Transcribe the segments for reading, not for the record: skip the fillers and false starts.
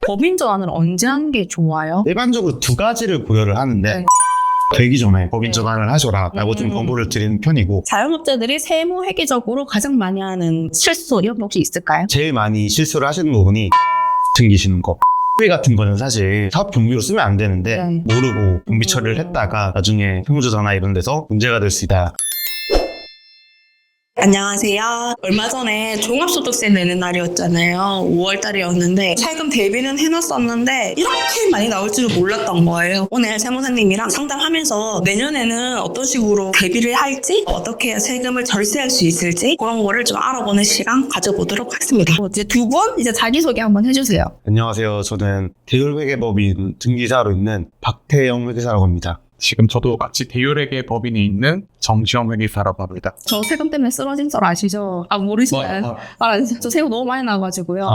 법인 전환을 언제 하는 게 좋아요? 일반적으로 두 가지를 고려를 하는데 네. 되기 전에 법인 전환을 하셔라 라고 좀 권고를 드리는 편이고, 자영업자들이 세무 회계적으로 가장 많이 하는 실수 이런 게 혹시 있을까요? 제일 많이 실수를 하시는 부분이 챙기시는 거. 회 같은 거는 사실 사업 경비로 쓰면 안 되는데 네. 모르고 경비 처리를 했다가 나중에 세무조사나 이런 데서 문제가 될 수 있다. 안녕하세요. 얼마 전에 종합소득세 내는 날이었잖아요. 5월 달이었는데 세금 대비는 해놨었는데 이렇게 많이 나올 줄은 몰랐던 거예요. 오늘 세무사님이랑 상담하면서 내년에는 어떤 식으로 대비를 할지, 어떻게 해야 세금을 절세할 수 있을지 그런 거를 좀 알아보는 시간 가져보도록 하겠습니다. 이제 두 분 이제 자기소개 한번 해주세요. 안녕하세요. 저는 대율회계법인 등기사로 있는 박태영 회계사라고 합니다. 지금 저도 같이 대율회계 법인에 있는 정지영 회계사라고 합니다. 저 세금 때문에 쓰러진 썰 아시죠? 모르시나요? 아시죠? 저 세금 너무 많이 나가지고요.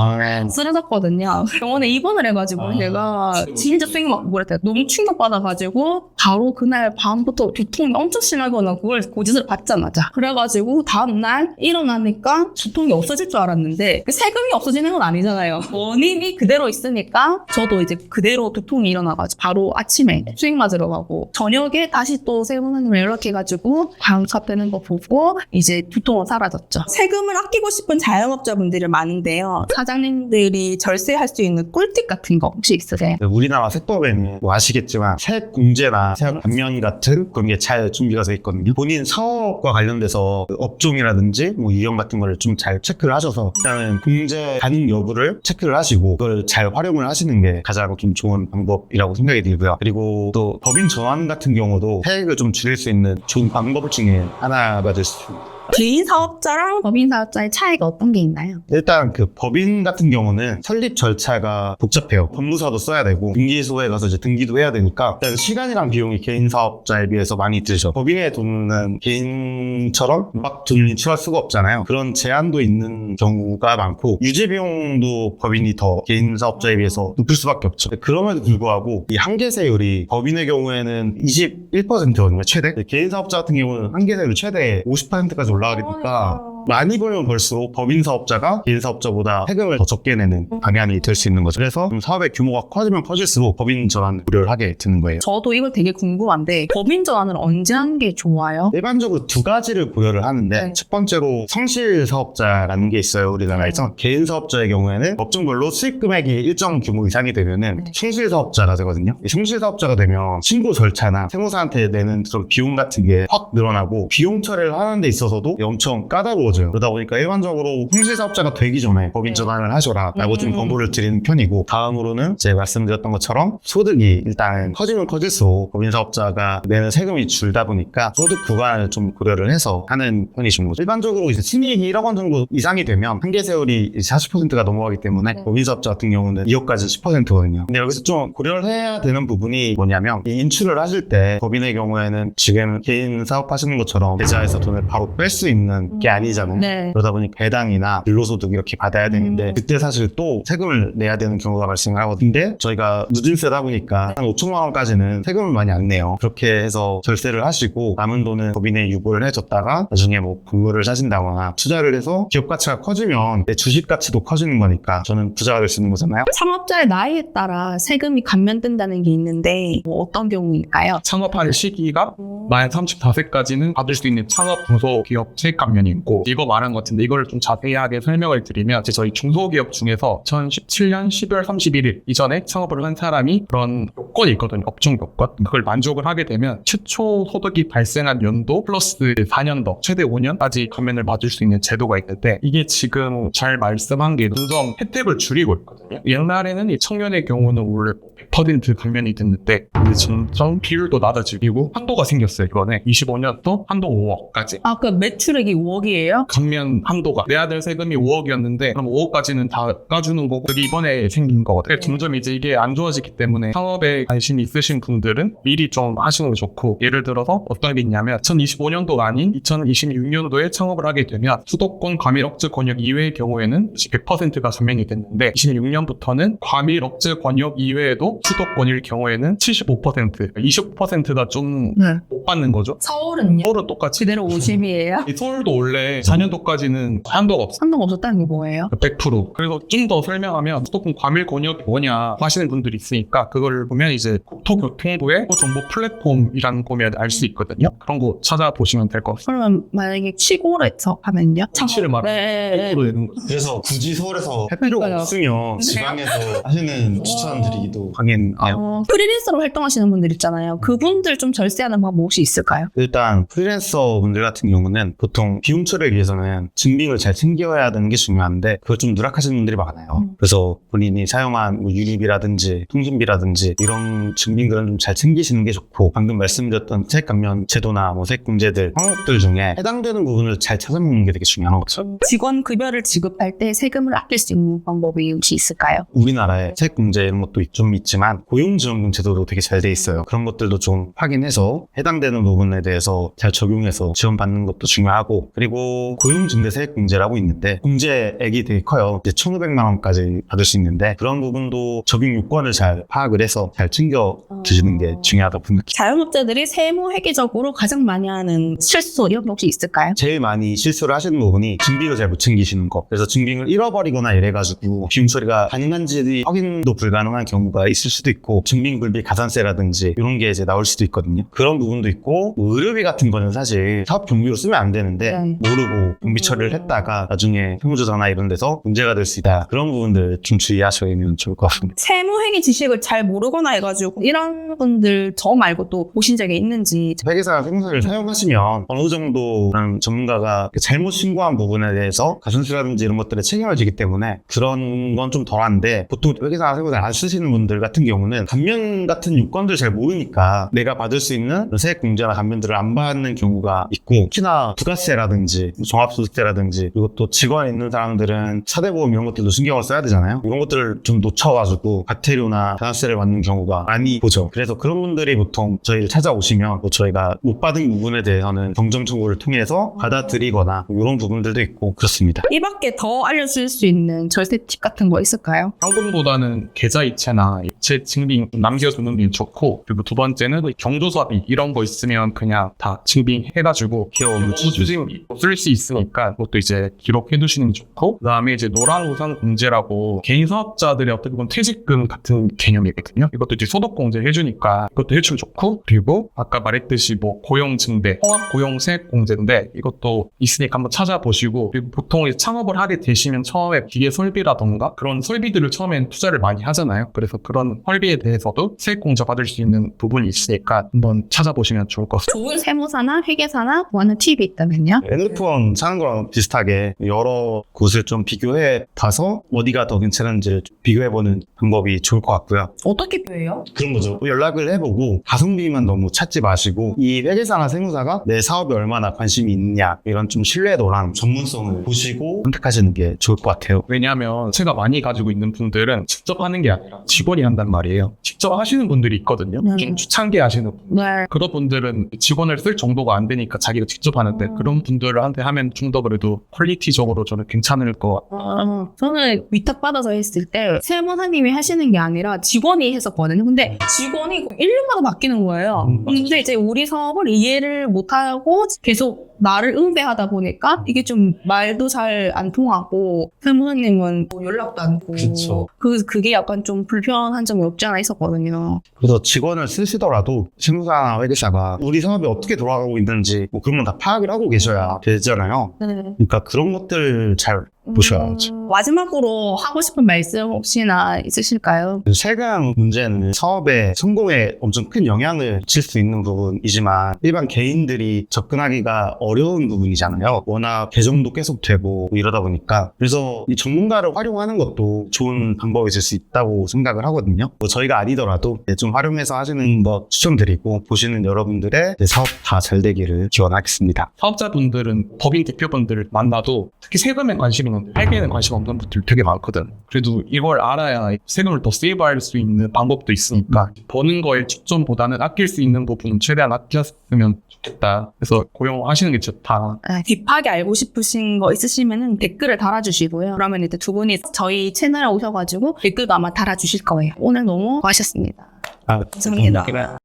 쓰러졌거든요. 병원에 입원을 해가지고 제가 진짜 수익 막 뭐랄까 너무 충격받아가지고 바로 그날 밤부터 두통이 엄청 심하거나 그걸 고지서를 받자마자 그래가지고 다음날 일어나니까 두통이 없어질 줄 알았는데 세금이 없어지는 건 아니잖아요. 원인이 그대로 있으니까 저도 이제 그대로 두통이 일어나가지고 바로 아침에 수익 맞으러 가고 저녁에 다시 또 세무사님을 연락해가지고 반값되는 거 보고 이제 두통은 사라졌죠. 세금을 아끼고 싶은 자영업자분들이 많은데요. 사장님들이 절세할 수 있는 꿀팁 같은 거 혹시 있으세요? 우리나라 세법에는 뭐 아시겠지만 세액 공제나 세액 감면 같은 그런 게 잘 준비가 되어 있거든요. 본인 사업과 관련돼서 업종이라든지 뭐 유형 같은 거를 좀 잘 체크를 하셔서 일단은 공제 가능 여부를 체크를 하시고 그걸 잘 활용을 하시는 게 가장 좀 좋은 방법이라고 생각이 들고요. 그리고 또 법인 전환 같은 경우도 세액을 좀 줄일 수 있는 좋은 방법 중에 하나가 될 수 있습니다. 개인 사업자랑 법인 사업자의 차이가 어떤 게 있나요? 일단 그 법인 같은 경우는 설립 절차가 복잡해요. 법무사도 써야 되고 등기소에 가서 이제 등기도 해야 되니까 일단 시간이랑 비용이 개인 사업자에 비해서 많이 들죠. 법인의 돈은 개인처럼 막 돈이 취할 수가 없잖아요. 그런 제한도 있는 경우가 많고 유지 비용도 법인이 더 개인 사업자에 비해서 높을 수밖에 없죠. 그럼에도 불구하고 이 한계세율이 법인의 경우에는 21%거든요. 최대. 개인 사업자 같은 경우는 한계세율이 최대 50%까지 올라가게 되니까 많이 벌면 벌수록 법인 사업자가 개인 사업자보다 세금을 더 적게 내는 방향이 될 수 있는 거죠. 그래서 사업의 규모가 커지면 커질수록 법인 전환을 고려를 하게 되는 거예요. 저도 이걸 되게 궁금한데 법인 전환을 언제 하는 게 좋아요? 일반적으로 두 가지를 고려를 하는데 네. 첫 번째로 성실 사업자라는 게 있어요. 우리나라에서 개인 사업자의 경우에는 업종별로 수익 금액이 일정 규모 이상이 되면은 성실 사업자가 되거든요. 이 성실 사업자가 되면 신고 절차나 세무사한테 내는 그런 비용 같은 게 확 늘어나고 비용 처리를 하는 데 있어서도 엄청 까다로워져요. 그러다 보니까 일반적으로 성실 사업자가 되기 전에 법인 전환을 하셔라 라고 좀 권고를 드리는 편이고, 다음으로는 제가 말씀드렸던 것처럼 소득이 일단 커지면 커질수록 법인 사업자가 내는 세금이 줄다 보니까 소득 구간을 좀 고려를 해서 하는 편이신 거죠. 일반적으로 이제 순이익이 1억 원 정도 이상이 되면 한계세율이 40%가 넘어가기 때문에 법인 사업자 같은 경우는 2억까지 10%거든요. 근데 여기서 좀 고려를 해야 되는 부분이 뭐냐면 이 인출을 하실 때 법인의 경우에는 지금 개인 사업하시는 것처럼 계좌에서 돈을 바로 뺄 수 있는 게 아니잖아요. 네. 그러다 보니 배당이나 근로소득 이렇게 받아야 되는데 그때 사실 또 세금을 내야 되는 경우가 발생을 하거든요. 근데 저희가 누진세다 보니까 한 5천만 원까지는 세금을 많이 안 내요. 그렇게 해서 절세를 하시고 남은 돈은 법인에 유보를 해줬다가 나중에 뭐 건물을 사신다거나 투자를 해서 기업 가치가 커지면 내 주식 가치도 커지는 거니까 저는 부자가 될 수 있는 거잖아요. 창업자의 나이에 따라 세금이 감면된다는 게 있는데 어떤 경우일까요? 창업할 시기가 만 35세까지는 받을 수 있는 창업 중소기업 세액 감면이 있고, 이거 말한 것 같은데 이걸 좀 자세하게 설명을 드리면 이제 저희 중소기업 중에서 2017년 12월 31일 이전에 창업을 한 사람이 그런 요건이 있거든요. 업종 요건. 그걸 만족을 하게 되면 최초 소득이 발생한 연도 플러스 4년 더 최대 5년까지 감면을 받을 수 있는 제도가 있는데, 이게 지금 잘 말씀한 게 점점 혜택을 줄이고 있거든요. 옛날에는 이 청년의 경우는 원래 100% 감면이 됐는데 이제 점점 비율도 낮아지고 한도가 생겼어요. 이번에 25년도 한도 5억까지 그 매출액이 5억이에요? 감면 한도가, 내야 될 세금이 5억이었는데 그럼 5억까지는 다 깎아주는 거고, 그게 이번에 생긴 거거든요. 점점 이제 이게 안 좋아지기 때문에 창업에 사업에 관심이 있으신 분들은 미리 좀 하시는 게 좋고, 예를 들어서 어떤 게 있냐면 2025년도가 아닌 2026년도에 창업을 하게 되면 수도권 과밀 억제 권역 이외의 경우에는 100%가 감면이 됐는데 26년부터는 과밀 억제 권역 이외에도 수도권일 경우에는 75%, 25%가 좀 못 받는 거죠. 서울은요? 서울은 똑같이. 그대로 50이에요? 이 서울도 원래 4년도까지는 한도가 없어. 한도가 없었다는 게 뭐예요? 100%. 그래서 좀 더 설명하면 수도권 과밀 권역이 뭐냐 하시는 분들이 있으니까 그걸 보면 이제 국토교통부의 정보 플랫폼이라는 거 보면 알 수 있거든요. 그런 거 찾아보시면 될 것 같아요. 그러면 만약에 시골에서 하면요? 위치를 말하면 네. 100% 되는 거죠. 그래서 굳이 서울에서 할 필요가 그러니까요. 없으면 지방에서 하시는 추천드리기도 당연해요. 프리랜서로 활동하시는 분들 있잖아요. 그분들 좀 절세하는 방법 혹시 있을까요? 일단 프리랜서 분들 같은 경우는 보통 비용 처리를 위해서는 증빙을 잘 챙겨야 되는 게 중요한데 그걸 좀 누락하시는 분들이 많아요. 그래서 본인이 사용한 뭐 유류비라든지 통신비라든지 이런 증빙들은 좀 잘 챙기시는 게 좋고, 방금 말씀드렸던 세액 감면 제도나 뭐 세액공제들 항목들 중에 해당되는 부분을 잘 찾아먹는 게 되게 중요한 거죠. 직원 급여를 지급할 때 세금을 아낄 수 있는 방법이 혹시 있을까요? 우리나라에 세액공제 이런 것도 좀 있지만 고용지원금 제도도 되게 잘 돼 있어요. 그런 것들도 좀 확인해서 해당되는 부분에 대해서 잘 적용해서 지원받는 것도 중요하고, 그리고 고용증대 세액공제라고 있는데 공제액이 되게 커요. 이제 1,500만 원까지 받을 수 있는데 그런 부분도 적용 요건을 잘 파악을 해서 잘 챙겨 주시는 게 중요하다고 생각해요. 자영업자들이 세무 회계적으로 가장 많이 하는 실수 이런 게 혹시 있을까요? 제일 많이 실수를 하시는 부분이 증빙을 잘 못 챙기시는 거. 그래서 증빙을 잃어버리거나 이래가지고 비용 처리가 가능한지 확인도 불가능한 경우가 있을 수도 있고, 증빙 불비 가산세라든지 이런 게 이제 나올 수도 있거든요. 그런 부분도 있고, 뭐 의료비 같은 거는 사실 사업 경비로 쓰면 안 되는데 모르고 경비 처리를 했다가 나중에 세무조사나 이런 데서 문제가 될 수 있다. 그런 부분들 좀 주의하시면 좋을 것 같습니다. 세무 회계 지식을 잘 모르거나 해가지고 이런 분들 저 말고 또 보신 적이 있는지. 회계사 세무사를 사용하시면 어느 정도는 전문가가 잘못 신고한 부분에 대해서 가산세라든지 이런 것들에 책임을 지기 때문에 그런 건 좀 덜한데, 보통 회계사 세무사를 안 쓰시는 분들 같은 경우는 감면 같은 요건들 잘 모르니까 내가 받을 수 있는 세액 공제나 감면들을 안 받는 경우가 있고, 특히나 부가세라든지 종합소득세라든지, 그리고 또 직원에 있는 사람들은 사대보험 이런 것들도 신경을 써야 되잖아요. 이런 것들을 좀 놓쳐가지고 과태료나 가산세를 받는 경우가 많이 보죠. 그래서 그런 분들이 보통 저희를 찾아오시면 뭐 저희가 못 받은 부분에 대해서는 정정 청구를 통해서 받아들이거나 이런 부분들도 있고 그렇습니다. 이 밖에 더 알려줄 수 있는 절세 팁 같은 거 있을까요? 현금보다는 계좌이체나 이체 증빙 남겨두는 게 좋고, 그리고 두 번째는 경조사비 이런 거 있으면 그냥 다 증빙해가지고 수증 쓸 수 있으니까 그것도 이제 기록해두시는 게 좋고, 그 다음에 이제 노란우산공제라고 개인 사업자들의 어떻게 보면 퇴직금 같은 개념이거든요. 이것도 이제 소득공제 해주니까 그것도 해주면 좋고, 그리고 아까 말했듯이 뭐 고용증대, 고용세액공제인데 이것도 있으니까 한번 찾아보시고, 그리고 보통 이제 창업을 하게 되시면 처음에 기계 설비라던가 그런 설비들을 처음엔 투자를 많이 하잖아요. 그래서 그런 설비에 대해서도 세액공제 받을 수 있는 부분이 있으니까 한번 찾아보시면 좋을 것 같습니다. 좋은 세무사나 회계사나 구하는 팁이 있다면요? 핸드폰 사는 거랑 비슷하게 여러 곳을 좀 비교해 봐서 어디가 더 괜찮은지를 비교해보는 방법이 좋을 것 같고요. 어떻게 비교해요? 그런 거죠. 연락을 해보고 가성비만 너무 찾지 마시고 이 회계사나 세무사가 내 사업에 얼마나 관심이 있느냐, 이런 좀 신뢰도랑 전문성을 보시고 선택하시는 게 좋을 것 같아요. 왜냐하면 제가 많이 가지고 있는 분들은 직접 하는 게 아니라 직원이 한단 말이에요. 직접 하시는 분들이 있거든요. 좀 추창게 하시는 분. 네. 그런 분들은 직원을 쓸 정도가 안 되니까 자기가 직접 하는데, 그런 분들한테 하면 좀 더 그래도 퀄리티적으로 저는 괜찮을 것 같아요. 저는 위탁받아서 했을 때 세무사님이 하시는 게 아니라 직원이 했었거든요. 근데 직원이 1년마다 바뀌는 거예요. 근데 이제 우리 사업을 이해를 못하고 계속 나를 응대하다 보니까 이게 좀 말도 잘 안 통하고 세무사님은 뭐 연락도 안 오고 그쵸. 그게 약간 좀 불편한 점이 없지 않아 있었거든요. 그래서 직원을 쓰시더라도 세무사나 회계사가 우리 사업이 어떻게 돌아가고 있는지 뭐 그런 건 다 파악을 하고 계셔야 되잖아요. 네. 그러니까 그런 것들 잘 보셔야죠. 마지막으로 하고 싶은 말씀 혹시나 있으실까요? 세금 문제는 사업의 성공에 엄청 큰 영향을 미칠 수 있는 부분이지만 일반 개인들이 접근하기가 어려운 부분이잖아요. 워낙 개정도 계속 되고 이러다 보니까. 그래서 이 전문가를 활용하는 것도 좋은 방법이 될 수 있다고 생각을 하거든요. 뭐 저희가 아니더라도 좀 활용해서 하시는 거 추천드리고, 보시는 여러분들의 사업 다 잘 되기를 기원하겠습니다. 사업자분들은 법인 대표분들을 만나도 특히 세금에 관심 있는데 회계에는 관심 없는 분들 되게 많거든. 그래도 이걸 알아야 세금을 더 세이브할 수 있는 방법도 있으니까 버는 거에 집중보다는 아낄 수 있는 부분은 최대한 아꼈으면 좋겠다. 그래서 고용하시는 게 좋다. 딥하게 알고 싶으신 거 있으시면 댓글을 달아주시고요. 그러면 이제 두 분이 저희 채널에 오셔가지고 댓글도 아마 달아주실 거예요. 오늘 너무 고하셨습니다. 감사합니다.